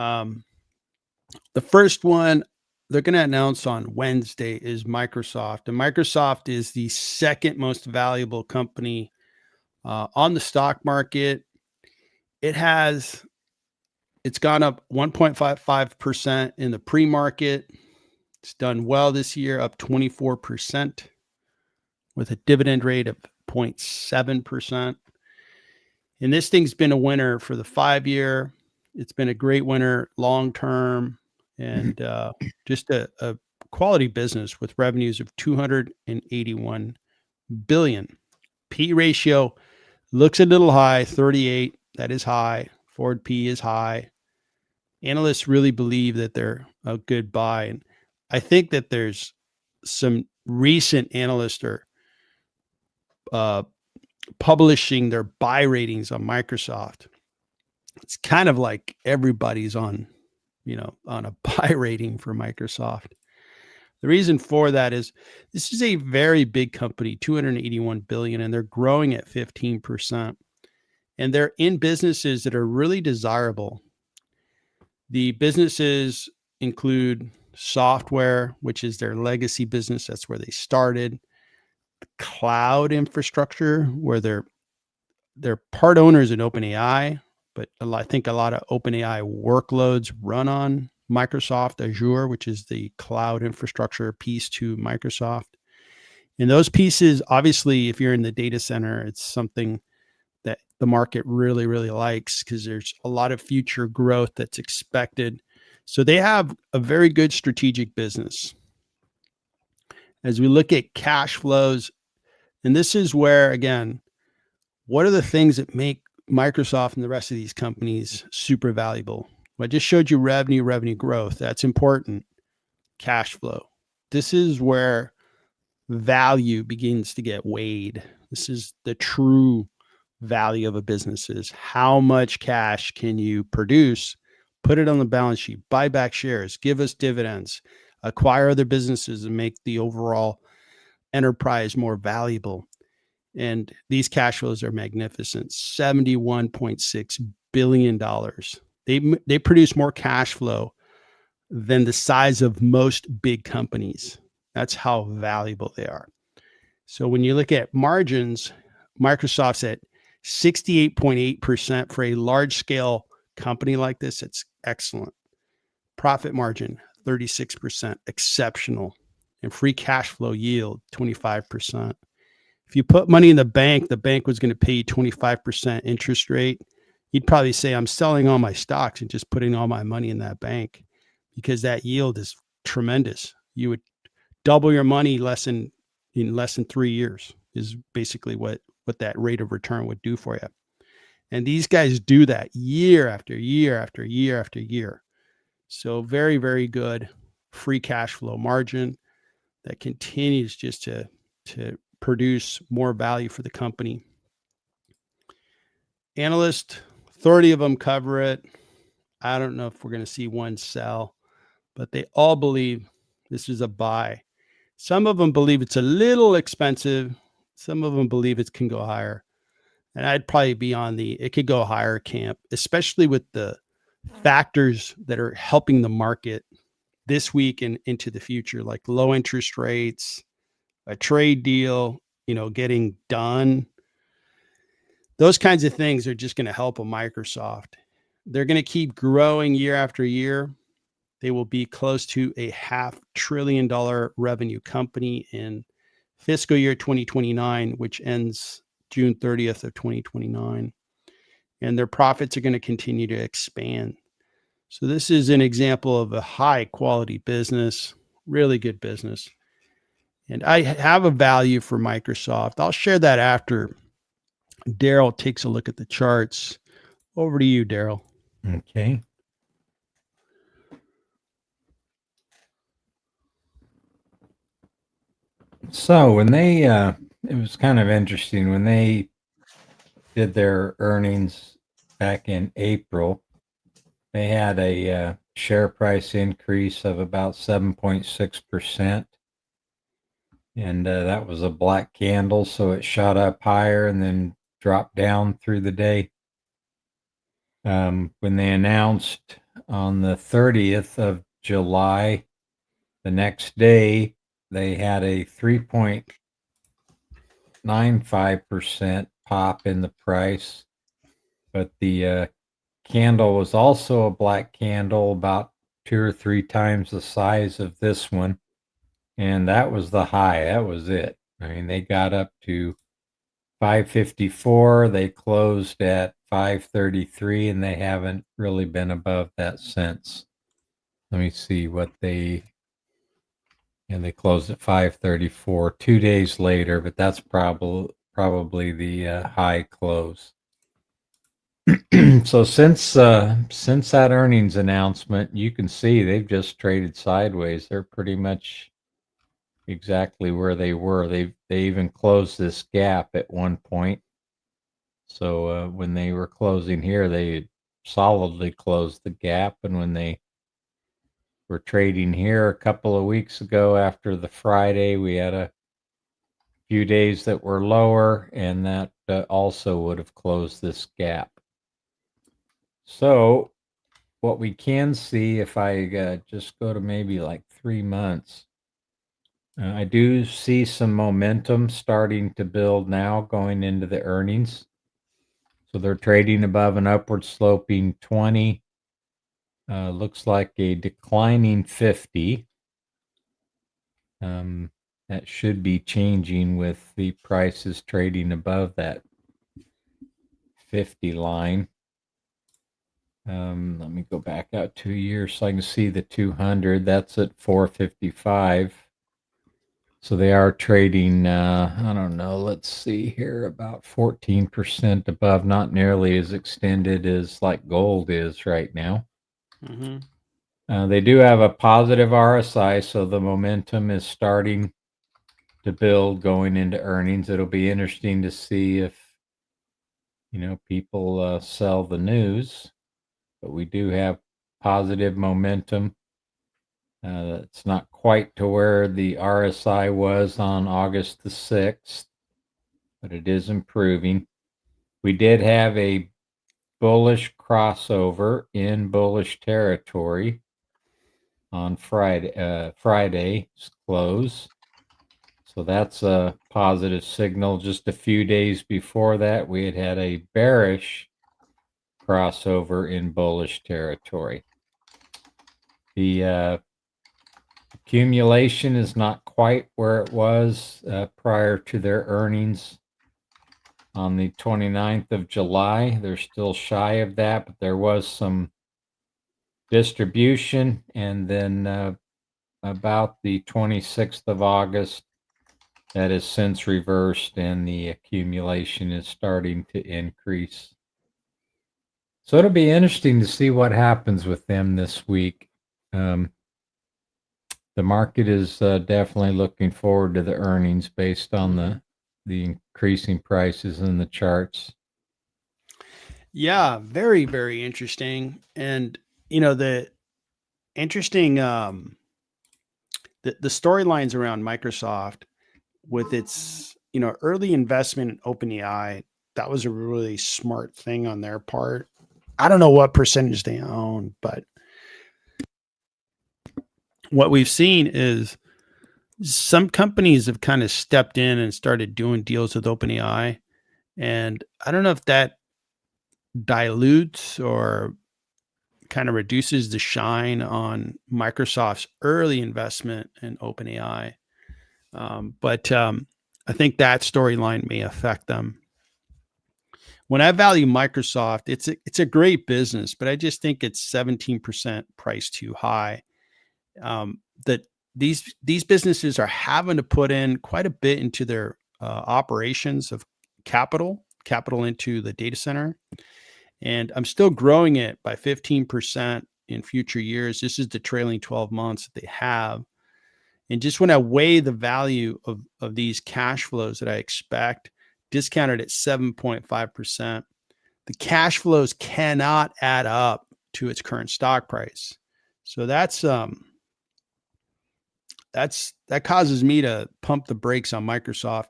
Um, the first one they're going to announce on Wednesday is Microsoft. And Microsoft is the second most valuable company on the stock market. It's gone up 1.55% in the pre-market. It's done well this year, up 24% with a dividend rate of 0.7%. And this thing's been a winner for the 5-year. It's been a great winner long-term, and just a quality business with revenues of $281 billion. P ratio looks a little high, 38. That is high. Forward P is high. Analysts really believe that they're a good buy. And I think that there's some recent analysts are publishing their buy ratings on Microsoft. It's kind of like everybody's on a buy rating for Microsoft. The reason for that is this is a very big company, 281 billion, and they're growing at 15%. And they're in businesses that are really desirable. The businesses include software, which is their legacy business. That's where they started. Cloud infrastructure, where they're part owners in OpenAI, but I think a lot of OpenAI workloads run on Microsoft Azure, which is the cloud infrastructure piece to Microsoft. And those pieces, obviously, if you're in the data center, it's something that the market really, really likes because there's a lot of future growth that's expected. So they have a very good strategic business. As we look at cash flows, and this is where, again, what are the things that make Microsoft and the rest of these companies super valuable? Well, I just showed you revenue growth. That's important. Cash flow. This is where value begins to get weighed. This is the true value of a business is how much cash can you produce, put it on the balance sheet, buy back shares, give us dividends, acquire other businesses and make the overall enterprise more valuable. And these cash flows are magnificent. $71.6 billion. They produce more cash flow than the size of most big companies. That's how valuable they are. So when you look at margins, Microsoft's at 68.8% for a large scale company like this. It's excellent. Profit margin, 36%, exceptional. And free cash flow yield, 25%. If you put money in the bank was going to pay you 25% interest rate. You'd probably say, I'm selling all my stocks and just putting all my money in that bank because that yield is tremendous. You would double your money in less than 3 years is basically what that rate of return would do for you. And these guys do that year after year after year after year. So very, very good free cash flow margin that continues just to produce more value for the company. Analysts, 30 of them cover it. I don't know if we're going to see one sell, but they all believe this is a buy. Some of them believe it's a little expensive. Some of them believe it can go higher. And I'd probably be on it could go higher camp, especially with the factors that are helping the market this week and into the future, like low interest rates, a trade deal, getting done. Those kinds of things are just going to help a Microsoft. They're going to keep growing year after year. They will be close to a $500 billion revenue company in fiscal year 2029, which ends June 30th of 2029. And their profits are going to continue to expand. So this is an example of a high quality business, really good business. And I have a value for Microsoft. I'll share that after Daryl takes a look at the charts. Over to you, Daryl. Okay. So when they, it was kind of interesting when they did their earnings back in April, they had a share price increase of about 7.6%. And that was a black candle. So it shot up higher and then dropped down through the day. When they announced on the 30th of July, the next day, they had a 3.95% pop in the price, but the candle was also a black candle, about 2 or 3 times the size of this one, and that was the high. That was it. I mean, they got up to 554. They closed at 533, and they haven't really been above that since. Let me see what they closed at 534 2 days later, but that's probably the high close. So since that earnings announcement, you can see they've just traded sideways. They're pretty much exactly where they were. They even closed this gap at one point. So when they were closing here, they solidly closed the gap, and when they were trading here a couple of weeks ago after the Friday, we had a few days that were lower, and that also would have closed this gap. So what we can see, if I just go to maybe like 3 months, I do see some momentum starting to build now going into the earnings. So they're trading above an upward sloping 20. Looks like a declining 50. That should be changing with the prices trading above that 50 line. Let me go back out 2 years so I can see the 200. That's at 455. So they are trading, I don't know, let's see here, about 14% above, not nearly as extended as like gold is right now. They do have a positive RSI, so the momentum is starting to build going into earnings. It'll be interesting to see if, people sell the news, but we do have positive momentum. It's not quite to where the RSI was on August the 6th, but it is improving. We did have a bullish crossover in bullish territory on Friday's close. So that's a positive signal. Just a few days before that, we had a bearish crossover in bullish territory. The accumulation is not quite where it was prior to their earnings on the 29th of July. They're still shy of that, but there was some distribution, and then about the 26th of August, that has since reversed, and the accumulation is starting to increase. So it'll be interesting to see what happens with them this week. The market is definitely looking forward to the earnings based on the increasing prices in the charts. Yeah, very, very interesting. And the interesting the storylines around Microsoft with its early investment in OpenAI, that was a really smart thing on their part. I don't know what percentage they own, but what we've seen is some companies have kind of stepped in and started doing deals with OpenAI. And I don't know if that dilutes or kind of reduces the shine on Microsoft's early investment in OpenAI. But I think that storyline may affect them. When I value Microsoft, it's a great business, but I just think it's 17% priced too high. That these businesses are having to put in quite a bit into their operations of capital into the data center, and I'm still growing it by 15% in future years. This is the trailing 12 months that they have. And just when I weigh the value of these cash flows that I expect, discounted at 7.5%, the cash flows cannot add up to its current stock price. So that causes me to pump the brakes on Microsoft.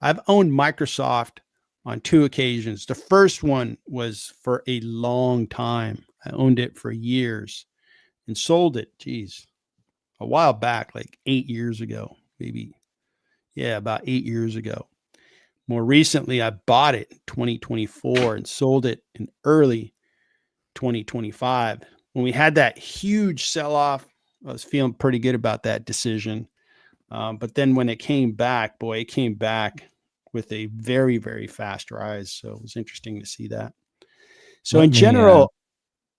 I've owned Microsoft on 2 occasions. The first one was for a long time. I owned it for years and sold it, geez, a while back, like 8 years ago, maybe. Yeah, about 8 years ago. More recently, I bought it in 2024 and sold it in early 2025. When we had that huge sell-off, I was feeling pretty good about that decision. But then when it came back, boy, it came back with a very, very fast rise. So it was interesting to see that. So in general,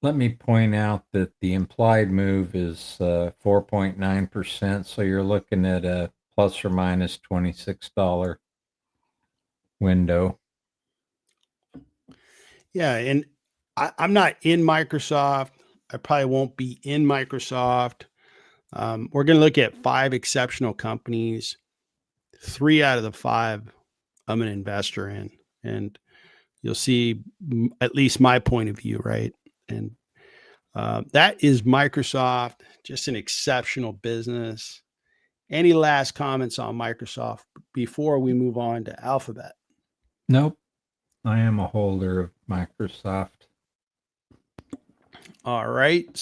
let me point out that the implied move is 4.9%. So you're looking at a plus or minus $26 window. yeah, and I'm not in Microsoft. I probably won't be in Microsoft. We're going to look at 5 exceptional companies. 3 out of the 5 I'm an investor in, and you'll see at least my point of view, right? And that is Microsoft, just an exceptional business. Any last comments on Microsoft before we move on to Alphabet? Nope. I am a holder of Microsoft. All right.